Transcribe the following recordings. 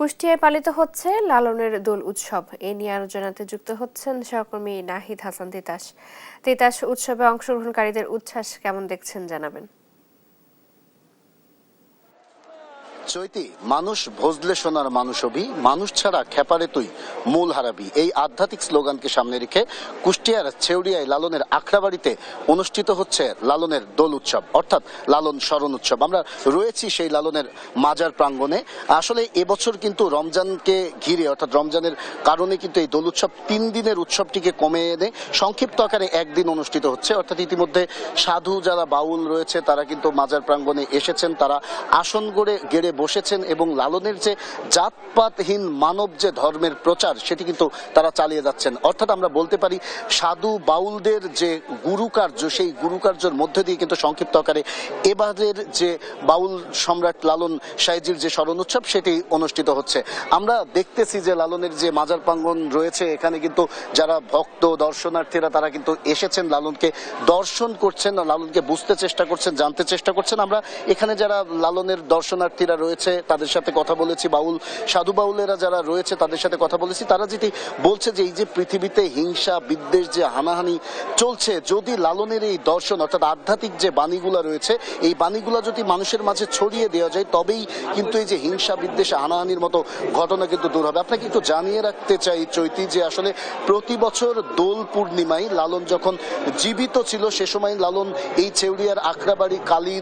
কুষ্টিয়ায় পালিত হচ্ছে লালনের দোল উৎসব। এ নিয়ে আলোচনাতে যুক্ত হচ্ছেন সহকর্মী নাহিদ হাসান তিতাস। তিতাস, উৎসবে অংশগ্রহণকারীদের উচ্ছ্বাস কেমন দেখছেন জানাবেন। চৈতি, মানুষ ভজলে সোনার মানুষ হবি, মানুষ ছাড়া খেপারে তুই মূল হারাবি, এই আধ্যাত্মিক স্লোগানকে সামনে রেখে কুষ্টিয়ার ছেউড়িয়ায় লালনের আখড়াবাড়িতে অনুষ্ঠিত হচ্ছে লালনের দোল উৎসব, অর্থাৎ লালন স্মরণ উৎসব। আমরা রয়েছি সেই লালনের মাজার প্রাঙ্গণে। আসলে এবছর কিন্তু রমজানকে ঘিরে, অর্থাৎ রমজানের কারণে কিন্তু এই দোল উৎসব 3 দিনের উৎসবটিকে কমে এনে সংক্ষিপ্ত আকারে একদিন অনুষ্ঠিত হচ্ছে। অর্থাৎ ইতিমধ্যে সাধু যারা বাউল রয়েছে তারা কিন্তু মাজার প্রাঙ্গণে এসেছেন, তারা আসন গেড়ে বসেছেন এবং লালনের যে জাতপাতহীন মানব যে ধর্মের প্রচার সেটি কিন্তু তারা চালিয়ে যাচ্ছেন। অর্থাৎ আমরা বলতে পারি সাধু বাউলদের যে গুরুকার্য, সেই গুরুকার্যের মধ্যে দিয়ে কিন্তু সংক্ষিপ্ত আকারে এবারের যে বাউল সম্রাট লালন সাঁইজির যে স্মরণ উৎসব সেটি অনুষ্ঠিত হচ্ছে। আমরা দেখতেছি যে লালনের যে মাজার প্রাঙ্গণ রয়েছে এখানে কিন্তু যারা ভক্ত দর্শনার্থীরা তারা কিন্তু এসেছেন, লালনকে দর্শন করছেন, লালনকে বুঝতে চেষ্টা করছেন, জানতে চেষ্টা করছেন। আমরা এখানে যারা লালনের দর্শনার্থীরা রয়েছে তাদের সাথে কথা বলেছি, বাউল সাধু বাউলেরা যারা রয়েছে তাদের সাথে কথা বলেছি। তারা যেটি বলছে যে এই যে পৃথিবীতে হিংসা বিদ্বেষ যে হানাহানি চলছে, যদি লালনের এই দর্শন অর্থাৎ আধ্যাত্মিক যে বাণীগুলো রয়েছে এই বাণীগুলো যদি মানুষের মাঝে ছড়িয়ে দেওয়া যায় তবেই কিন্তু এই যে হিংসা বিদ্বেষ হানাহানির মতো ঘটনা কিন্তু দূর হবে। আপনাকে একটু জানিয়ে রাখতে চাই চৈতি যে আসলে প্রতি বছর দোল পূর্ণিমায় লালন যখন জীবিত ছিল সে সময় লালন এই ছেউড়িয়ার আখড়াবাড়ি কালী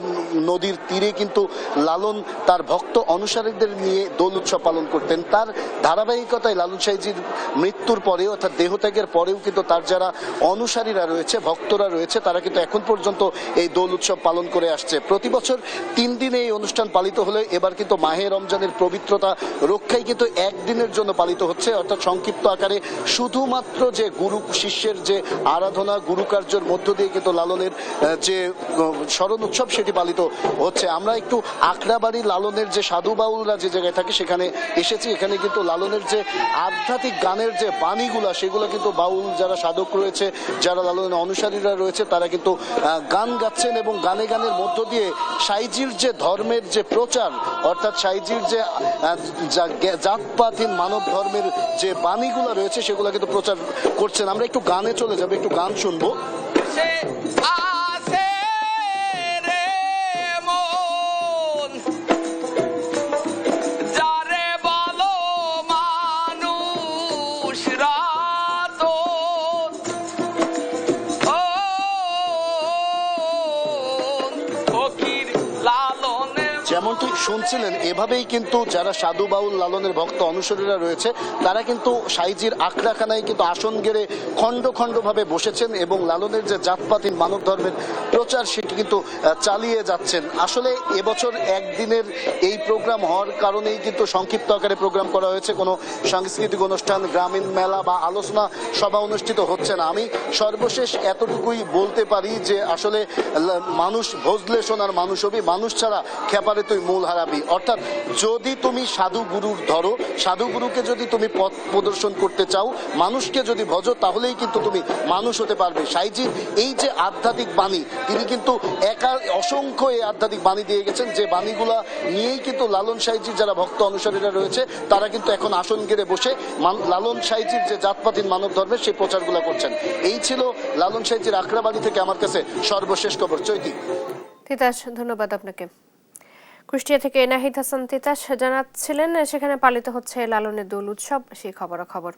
নদীর তীরে কিন্তু লালন তার ভক্ত অনুসারীদের নিয়ে দোল উৎসব পালন করতেন। তার ধারাবাহিকতায় লালন সাঁইজির মৃত্যুর পরেও অর্থাৎ দেহত্যাগের পরেও কিন্তু তার যারা অনুসারীরা রয়েছে, ভক্তরা রয়েছে, তারা কিন্তু এখন পর্যন্ত এই দোল উৎসব পালন করে আসছে। প্রতি বছর 3 দিনে এই অনুষ্ঠান পালিত হলে এবার কিন্তু মাহে রমজানের পবিত্রতা রক্ষাই কিন্তু একদিনের জন্য পালিত হচ্ছে। অর্থাৎ সংক্ষিপ্ত আকারে শুধুমাত্র যে গুরু শিষ্যের যে আরাধনা গুরুকার্যের মধ্য দিয়ে কিন্তু লালনের যে স্মরণ উৎসব সেটি পালিত হচ্ছে। আমরা একটু আখড়াবাড়ি লালনের যে সাধু বাউলরা যে জায়গায় থাকে সেখানে এসেছি। এখানে কিন্তু লালনের যে আধ্যাত্মিক গানের যে বাণীগুলা সেগুলো কিন্তু বাউল যারা সাধক রয়েছে, যারা লালনের অনুসারীরা রয়েছে তারা কিন্তু গান গাচ্ছেন এবং গানের মধ্য দিয়ে সাঁইজির যে ধর্মের যে প্রচার অর্থাৎ সাঁইজির যে জাতপাতহীন মানব ধর্মের যে বাণীগুলো রয়েছে সেগুলো কিন্তু প্রচার করছেন। আমরা একটু গানে চলে যাবো, একটু গান শুনবো। যেমনটি শুনছিলেন এভাবেই কিন্তু যারা সাধু বাউল লালনের ভক্ত অনুসারীরা রয়েছে তারা কিন্তু সাঁইজির আখড়াখানায় কিন্তু আসন গেড়ে খণ্ড খণ্ডভাবে বসেছেন এবং লালনের যে জাতপাতহীন মানব ধর্মের প্রচার সেটি কিন্তু চালিয়ে যাচ্ছেন। আসলে এবছর একদিনের এই প্রোগ্রাম হওয়ার কারণেই কিন্তু সংক্ষিপ্ত আকারে প্রোগ্রাম করা হয়েছে। কোনো সাংস্কৃতিক অনুষ্ঠান, গ্রামীণ মেলা বা আলোচনা সভা অনুষ্ঠিত হচ্ছে না। আমি সর্বশেষ এতটুকুই বলতে পারি যে আসলে মানুষ ভজলে সোনার মানুষ হবি, মানুষ ছাড়া খেপারে তুই মূল হারাবি। অর্থাৎ যদি তুমি সাধু গুরুর ধরো, সাধু গুরুকে যদি তুমি পথ প্রদর্শন করতে চাও, মানুষকে যদি ভজো তাহলেই কিন্তু তুমি মানুষ হতে পারবে। সাঁইজির এই যে আধ্যাত্মিক বাণী তিনি কিন্তু অসংখ্য এই আধ্যাত্মিক বাণী দিয়ে গেছেন, যে বাণীগুলা নিয়েই কিন্তু লালন সাঁইজির যারা ভক্ত অনুসারীরা রয়েছে তারা কিন্তু এখন আসন গেড়ে বসে লালন সাঁইজির যে জাতপাতহীন মানব ধর্মের সেই প্রচারগুলো করছেন। এই ছিল লালন সাঁইজির আখড়াবাড়ি থেকে আমার কাছে সর্বশেষ খবর। চৈতি। তিতাস, ধন্যবাদ আপনাকে। কুষ্টিয়া থেকে নাহিদ হাসান তিতাস জানাচ্ছিলেন সেখানে পালিত হচ্ছে লালনের দোল উৎসব, সেই খবরাখবর।